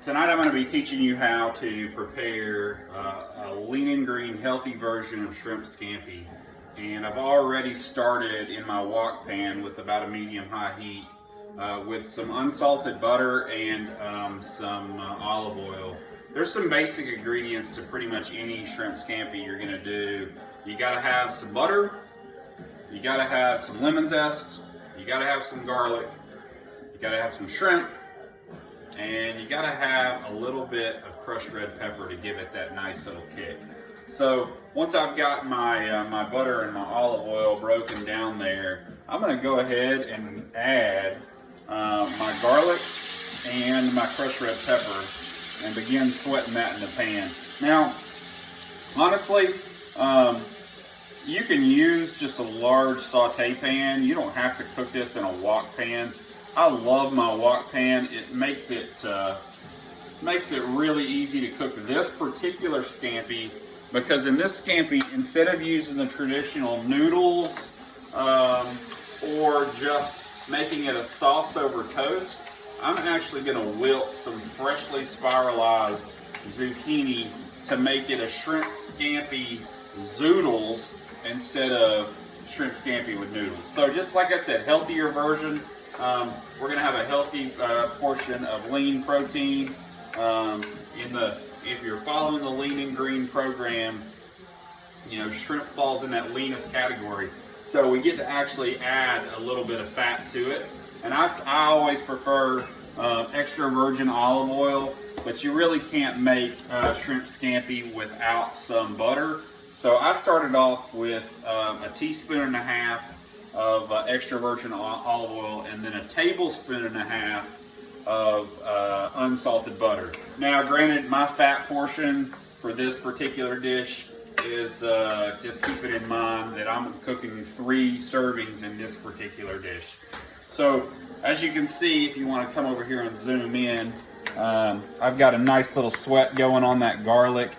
Tonight I'm going to be teaching you how to prepare a lean and green healthy version of shrimp scampi. And I've already started in my wok pan with about a medium-high heat with some unsalted butter and some olive oil. There's some basic ingredients to pretty much any shrimp scampi you're going to do. You got to have some butter, you got to have some lemon zest, you got to have some garlic, you got to have some shrimp, and you got to have a little bit of crushed red pepper to give it that nice little kick. So once I've got my my butter and my olive oil broken down there, I'm going to go ahead and add my garlic and my crushed red pepper and begin sweating that in the pan. Now, honestly, you can use just a large saute pan. You don't have to cook this in a wok pan. I love my wok pan. It makes it really easy to cook this particular scampi, because in this scampi, instead of using the traditional noodles or just making it a sauce over toast, I'm actually going to wilt some freshly spiralized zucchini to make it a shrimp scampi zoodles instead of shrimp scampi with noodles. So just like I said, healthier version. We're going to have a healthy portion of lean protein. If you're following the lean and green program, you know, shrimp falls in that leanest category. So we get to actually add a little bit of fat to it. And I always prefer extra virgin olive oil, but you really can't make shrimp scampi without some butter. So I started off with a teaspoon and a half of extra virgin olive oil, and then a tablespoon and a half of unsalted butter. Now, granted, my fat portion for this particular dish is, just keep it in mind that I'm cooking 3 servings in this particular dish. So, as you can see, if you want to come over here and zoom in, I've got a nice little sweat going on that garlic.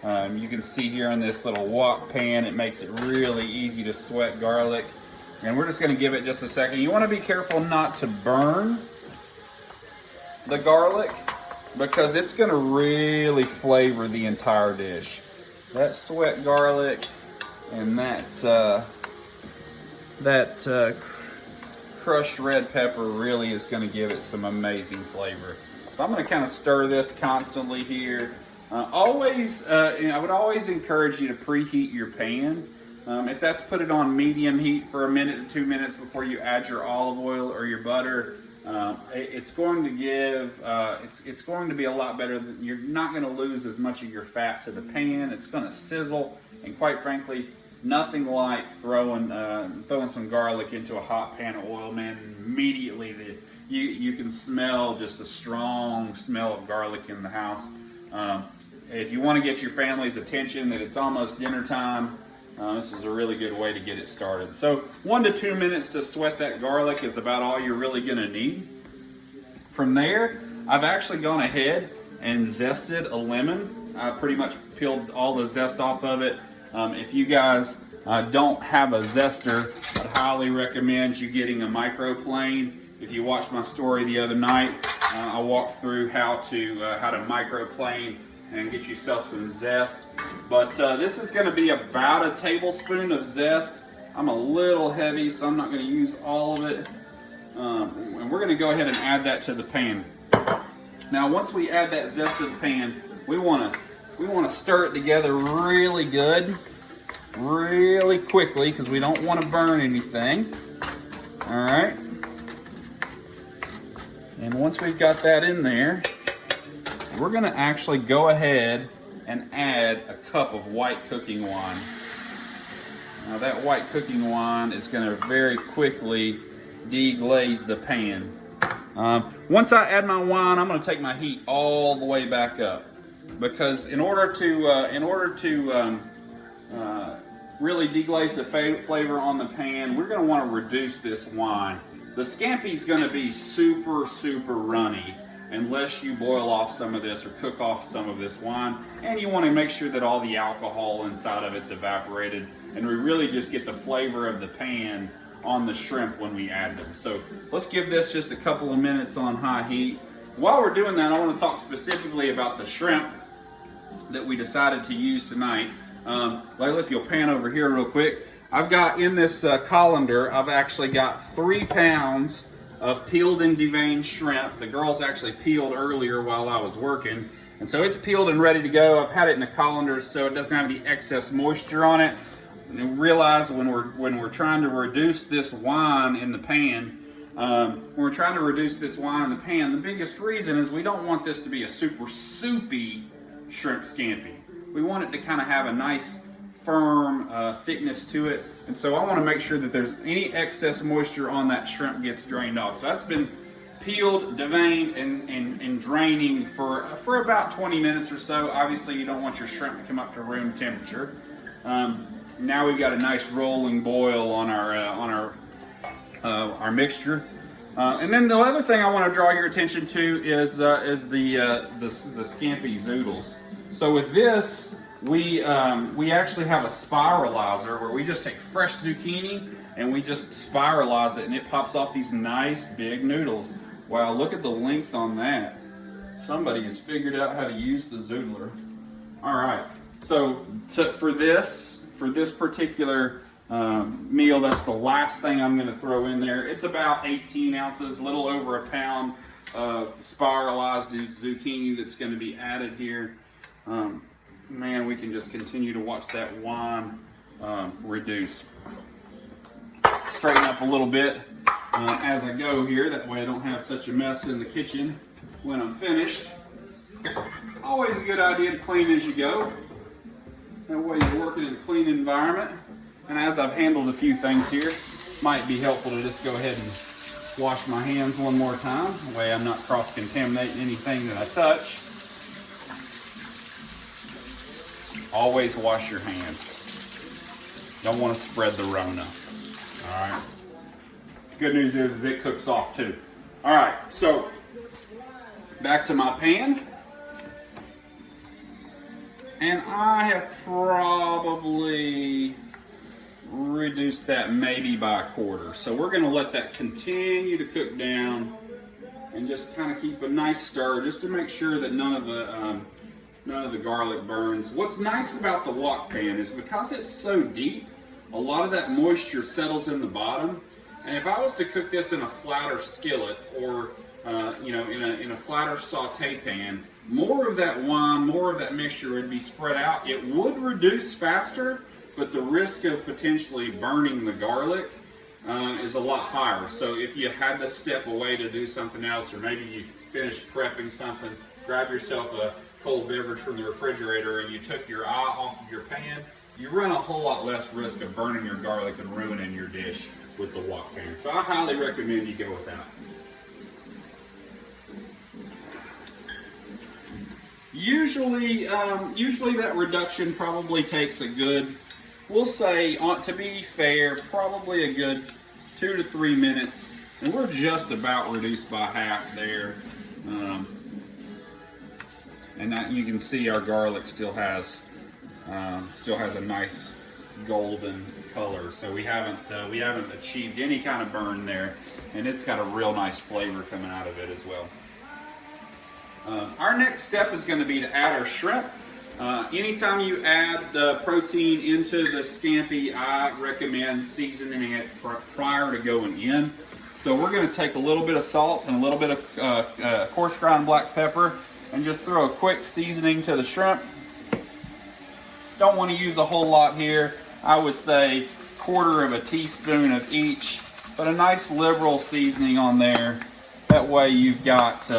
You can see here in this little wok pan, it makes it really easy to sweat garlic. And we're just going to give it just a second. You want to be careful not to burn the garlic, because it's going to really flavor the entire dish. That sweat garlic and that crushed red pepper really is going to give it some amazing flavor. So I'm going to kind of stir this constantly here. I would always encourage you to preheat your pan. If that's put it on medium heat for 1 minute to 2 minutes before you add your olive oil or your butter, it's going to give, it's going to be a lot better. You're not going to lose as much of your fat to the pan. It's going to sizzle, and quite frankly, nothing like throwing some garlic into a hot pan of oil, man. Immediately, you can smell just a strong smell of garlic in the house. If you want to get your family's attention that it's almost dinner time, this is a really good way to get it started. So 1 to 2 minutes to sweat that garlic is about all you're really going to need. From there, I've actually gone ahead and zested a lemon. I pretty much peeled all the zest off of it. If you guys don't have a zester, I'd highly recommend you getting a microplane. If you watched my story the other night, I walked through how to microplane and get yourself some zest. But this is going to be about a tablespoon of zest. I'm a little heavy, so I'm not going to use all of it. And we're going to go ahead and add that to the pan. Now, once we add that zest to the pan, we want to stir it together really good, really quickly, because we don't want to burn anything. All right. And once we've got that in there, we're going to actually go ahead and add a cup of white cooking wine. Now, that white cooking wine is going to very quickly deglaze the pan. Once I add my wine, I'm going to take my heat all the way back up, because in order to really deglaze the flavor on the pan, we're going to want to reduce this wine. The scampi is going to be super, super runny unless you boil off some of this or cook off some of this wine, and you want to make sure that all the alcohol inside of it's evaporated, and we really just get the flavor of the pan on the shrimp when we add them. So let's give this just a couple of minutes on high heat. while we're doing that, I want to talk specifically about the shrimp that we decided to use tonight. Layla, if you'll pan over here real quick. I've got in this colander, I've actually got 3 pounds of peeled and deveined shrimp. The girls actually peeled earlier while I was working. And so it's peeled and ready to go. I've had it in a colander so it doesn't have any excess moisture on it. And realize when we're trying to reduce this wine in the pan, the biggest reason is we don't want this to be a super soupy shrimp scampi. We want it to kind of have a nice firm thickness to it, and so I want to make sure that there's any excess moisture on that shrimp gets drained off. So that's been peeled, deveined, and draining for about 20 minutes or so. Obviously, you don't want your shrimp to come up to room temperature. Now we've got a nice rolling boil on our mixture. And then the other thing I want to draw your attention to is the Scampi zoodles. So with this, we actually have a spiralizer where we just take fresh zucchini and we just spiralize it, and it pops off these nice big noodles. Wow, look at the length on that. Somebody has figured out how to use the zoodler. All right, so for this particular meal, that's the last thing I'm going to throw in there. It's about 18 ounces, a little over a pound of spiralized zucchini that's going to be added here. Man, we can just continue to watch that wine reduce. Straighten up a little bit as I go here, that way I don't have such a mess in the kitchen when I'm finished. Always a good idea to clean as you go. That way you're working in a clean environment. And as I've handled a few things here, might be helpful to just go ahead and wash my hands one more time. That way I'm not cross-contaminating anything that I touch. Always wash your hands. Don't want to spread the Rona. All right. Good news is it cooks off too. All right, so back to my pan. And I have probably reduced that maybe by a quarter. So we're going to let that continue to cook down and just kind of keep a nice stir just to make sure that none of the garlic burns. What's nice about the wok pan is because it's so deep, a lot of that moisture settles in the bottom. And if I was to cook this in a flatter skillet or in a flatter saute pan, more of that wine, more of that mixture would be spread out. It would reduce faster, but the risk of potentially burning the garlic is a lot higher. So if you had to step away to do something else, or maybe you finished prepping something, grab yourself a cold beverage from the refrigerator and you took your eye off of your pan, you run a whole lot less risk of burning your garlic and ruining your dish with the wok pan. So I highly recommend you go with that. Usually that reduction probably takes a good, we'll say, to be fair, probably a good 2 to 3 minutes, and we're just about reduced by half there. And that, you can see our garlic still has a nice golden color, so we haven't achieved any kind of burn there, and it's got a real nice flavor coming out of it as well. Our next step is going to be to add our shrimp. Anytime you add the protein into the scampi, I recommend seasoning it prior to going in. So we're going to take a little bit of salt and a little bit of coarse ground black pepper and just throw a quick seasoning to the shrimp. Don't want to use a whole lot here. I would say 1/4 teaspoon of each, but a nice liberal seasoning on there. That way you've got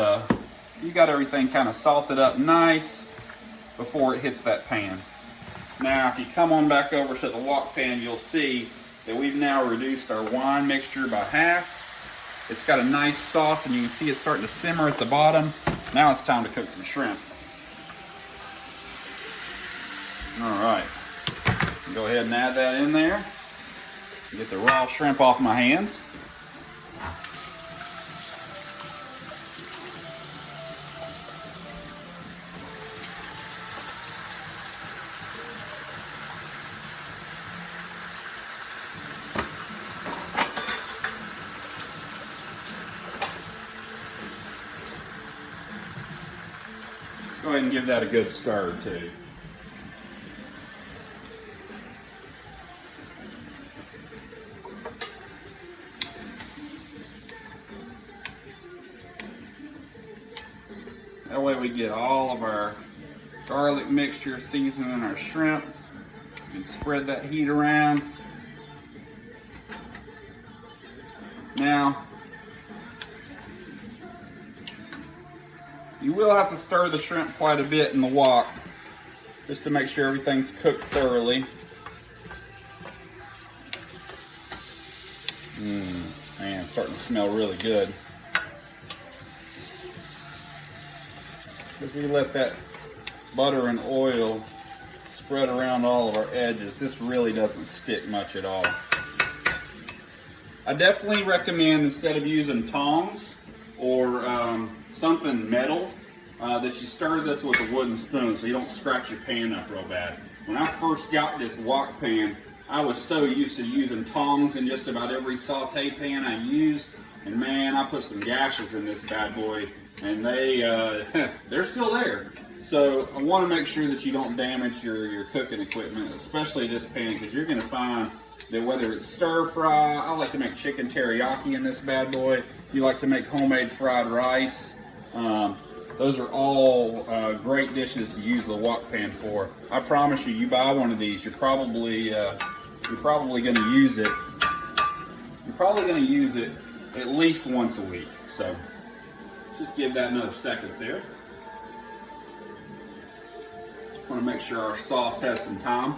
everything kind of salted up nice before it hits that pan. Now, if you come on back over to the wok pan, you'll see that we've now reduced our wine mixture by half. It's got a nice sauce, and you can see it's starting to simmer at the bottom. Now it's time to cook some shrimp. All right, go ahead and add that in there. Get the raw shrimp off my hands. Go ahead and give that a good stir too. That way we get all of our garlic mixture seasoning our shrimp. You can spread that heat around. Now, you will have to stir the shrimp quite a bit in the wok just to make sure everything's cooked thoroughly. Man, it's starting to smell really good. As we let that butter and oil spread around all of our edges, this really doesn't stick much at all. I definitely recommend, instead of using tongs or something metal, that you stir this with a wooden spoon so you don't scratch your pan up real bad. When I first got this wok pan, I was so used to using tongs in just about every saute pan I used, and man, I put some gashes in this bad boy, and they're still there. So I want to make sure that you don't damage your cooking equipment, especially this pan, because you're going to find that whether it's stir fry, I like to make chicken teriyaki in this bad boy. You like to make homemade fried rice. Those are all great dishes to use the wok pan for. I promise you, you buy one of these, you're probably going to use it. You're probably going to use it at least once a week. So just give that another second there. Want to make sure our sauce has some time.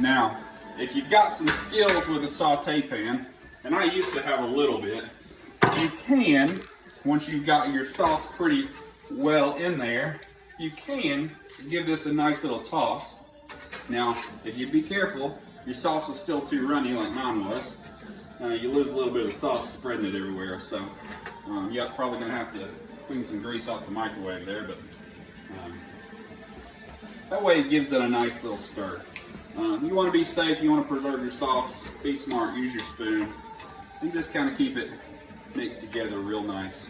Now, if you've got some skills with a saute pan, and I used to have a little bit, you can, once you've got your sauce pretty well in there, you can give this a nice little toss. Now, if you be careful, your sauce is still too runny like mine was. You lose a little bit of sauce spreading it everywhere, so you're probably going to have to clean some grease off the microwave there, but that way it gives it a nice little stir. You want to be safe, you want to preserve your sauce, be smart, use your spoon, and just kind of keep it mixed together real nice.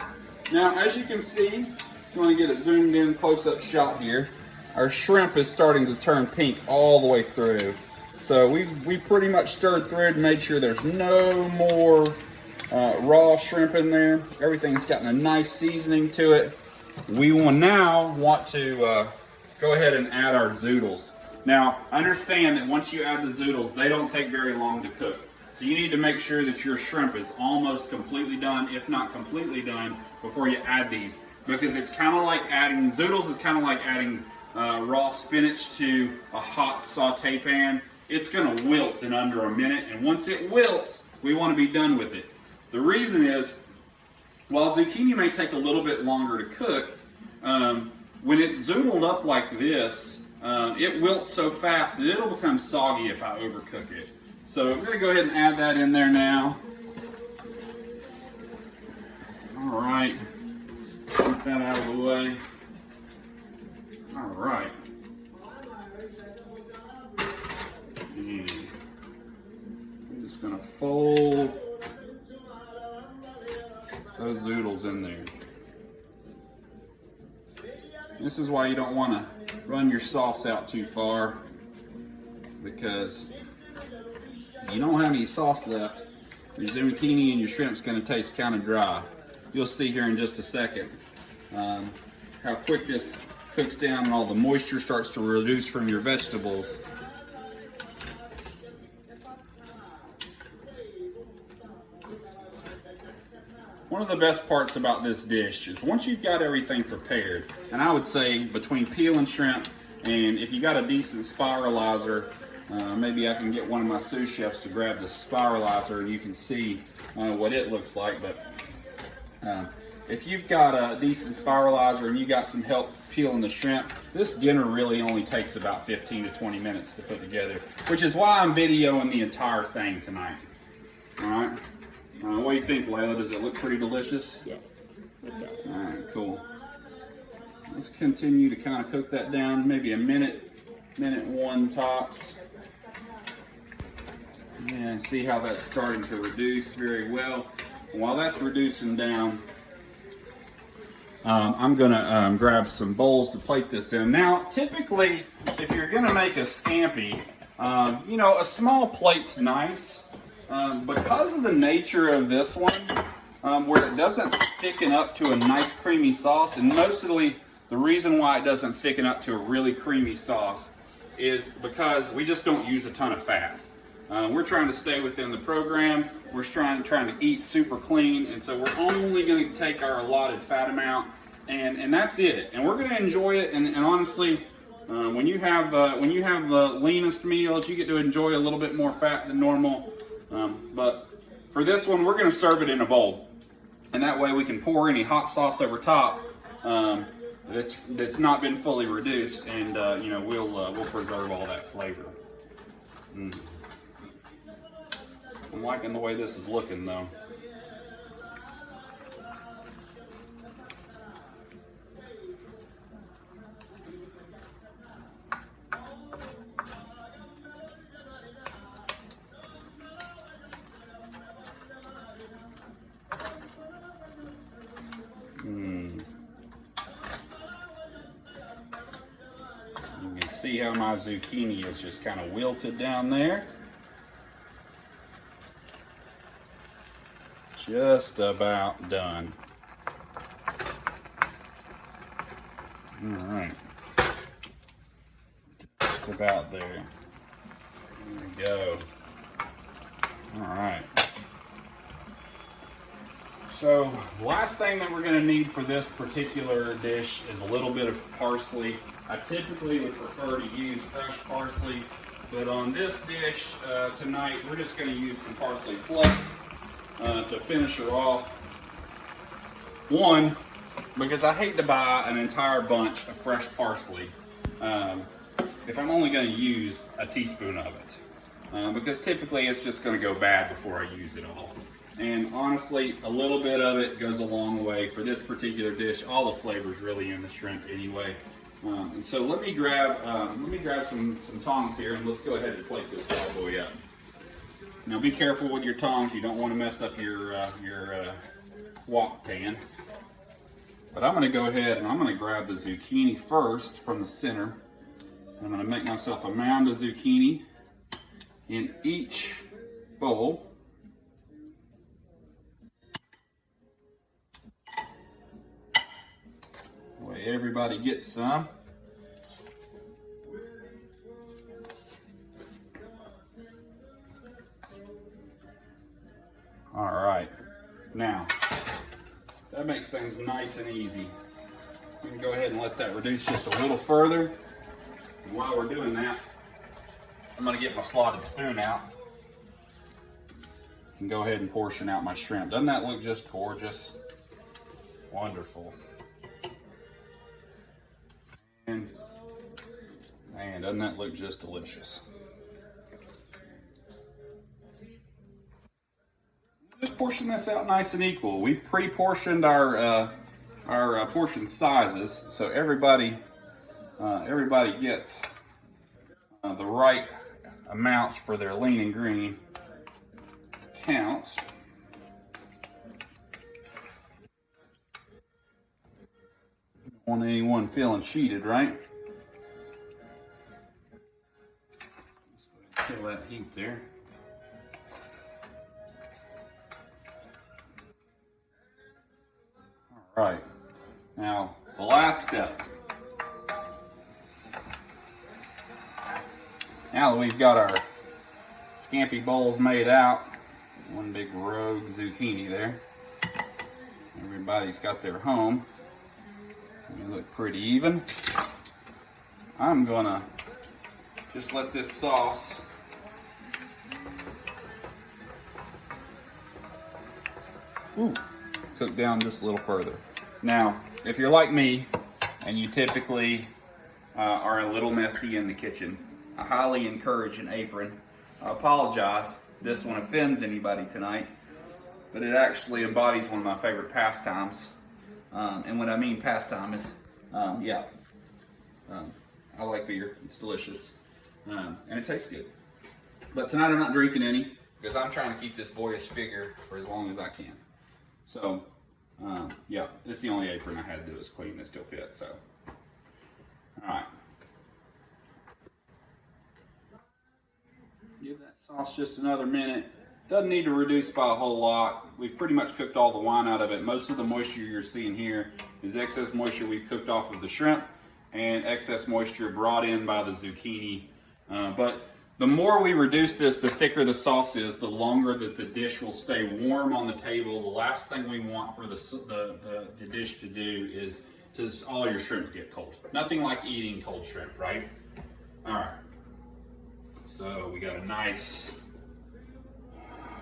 Now, as you can see, you want to get a zoomed in close-up shot here. Our shrimp is starting to turn pink all the way through. So we pretty much stirred through to make sure there's no more raw shrimp in there. Everything's gotten a nice seasoning to it. We will now want to go ahead and add our zoodles. Now, understand that once you add the zoodles, they don't take very long to cook. So you need to make sure that your shrimp is almost completely done, if not completely done, before you add these. Because it's kind of like adding, zoodles is kind of like adding raw spinach to a hot saute pan. It's going to wilt in under a minute, and once it wilts, we want to be done with it. The reason is, while zucchini may take a little bit longer to cook, when it's zoodled up like this, it wilts so fast that it'll become soggy if I overcook it. So I'm going to go ahead and add that in there now. All right, get that out of the way. All right. And I'm just going to fold those zoodles in there. This is why you don't want to run your sauce out too far, because if you don't have any sauce left, your zucchini and your shrimp's going to taste kind of dry. You'll see here in just a second how quick this cooks down and all the moisture starts to reduce from your vegetables. One of the best parts about this dish is once you've got everything prepared, and I would say between peeling shrimp and if you got a decent spiralizer, maybe I can get one of my sous chefs to grab the spiralizer and you can see what it looks like. But if you've got a decent spiralizer and you got some help peeling the shrimp, this dinner really only takes about 15 to 20 minutes to put together, which is why I'm videoing the entire thing tonight. All right. What do you think, Layla? Does it look pretty delicious? Yes, it does. All right, cool. Let's continue to kind of cook that down, maybe a minute one tops. And see how that's starting to reduce very well. And while that's reducing down, I'm gonna grab some bowls to plate this in. Now, typically, if you're gonna make a scampi, you know, a small plate's nice. Because of the nature of this one, where it doesn't thicken up to a nice creamy sauce, and mostly the reason why it doesn't thicken up to a really creamy sauce is because we just don't use a ton of fat. We're trying to stay within the program. We're trying to eat super clean, and so we're only going to take our allotted fat amount, and that's it. And we're going to enjoy it. And honestly, when you have the leanest meals, you get to enjoy a little bit more fat than normal. But for this one, we're going to serve it in a bowl, and that way we can pour any hot sauce over top that's not been fully reduced, and you know, we'll preserve all that flavor. I'm liking the way this is looking, though. You can see how my zucchini is just kind of wilted down there. Just about done. All right. Just about there. There we go. All right. So, last thing that we're going to need for this particular dish is a little bit of parsley. I typically would prefer to use fresh parsley, but on this dish tonight, we're just going to use some parsley flakes to finish her off. One, because I hate to buy an entire bunch of fresh parsley if I'm only going to use a teaspoon of it, because typically it's just going to go bad before I use it all. And honestly, a little bit of it goes a long way. For this particular dish, all the flavor's really in the shrimp anyway. And so let me grab some tongs here, and let's go ahead and plate this bad boy up. Now be careful with your tongs. You don't want to mess up your wok pan. But I'm going to go ahead and I'm going to grab the zucchini first from the center. I'm going to make myself a mound of zucchini in each bowl. That way everybody gets some. All right, now that makes things nice and easy. We can go ahead and let that reduce just a little further. And while we're doing that, I'm gonna get my slotted spoon out and go ahead and portion out my shrimp. Doesn't that look just gorgeous? Wonderful. And man, doesn't that look just delicious? Just portion this out nice and equal. We've pre-portioned our portion sizes, so everybody gets the right amount for their lean and green counts. Don't want anyone feeling cheated, right? Let's go ahead and kill that heat there. All right, now the last step. Now that we've got our scampi bowls made out, one big rogue zucchini there. Everybody's got their home. They look pretty even. I'm gonna just let this sauce cook down just a little further. Now, if you're like me and you typically are a little messy in the kitchen, I highly encourage an apron. I apologize if this one offends anybody tonight, but it actually embodies one of my favorite pastimes. And what I mean pastime is, I like beer. It's delicious. And it tastes good. But tonight I'm not drinking any because I'm trying to keep this boyish figure for as long as I can. So Yeah, it's the only apron I had to do is clean. It still fits, so. All right. Give that sauce just another minute. Doesn't need to reduce by a whole lot. We've pretty much cooked all the wine out of it. Most of the moisture you're seeing here is excess moisture we cooked off of the shrimp and excess moisture brought in by the zucchini. But the more we reduce this, the thicker the sauce is, the longer that the dish will stay warm on the table. The last thing we want for the dish to do is to all your shrimp get cold. Nothing like eating cold shrimp, right? All right. So we got a nice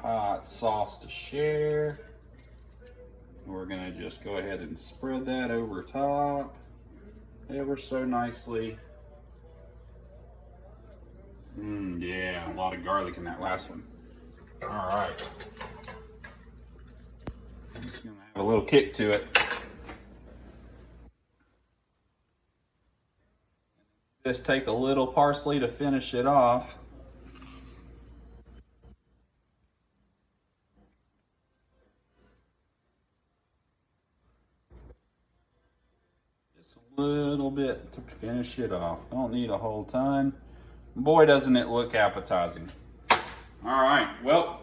hot sauce to share. We're gonna just go ahead and spread that over top ever so nicely. Yeah, a lot of garlic in that last one. All right. It's gonna have a little kick to it. Just take a little parsley to finish it off. Just a little bit to finish it off. Don't need a whole ton. Boy, doesn't it look appetizing. All right, well,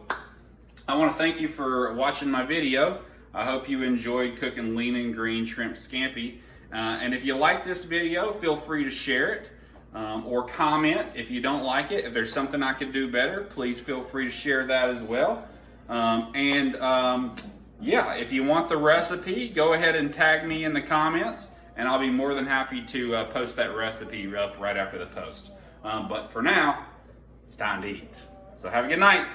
I want to thank you for watching my video. I hope you enjoyed cooking lean and green shrimp scampi. And if you like this video, feel free to share it or comment if you don't like it. If there's something I could do better, please feel free to share that as well. Yeah, if you want the recipe, go ahead and tag me in the comments, and I'll be more than happy to post that recipe up right after the post. But for now, it's time to eat. So have a good night.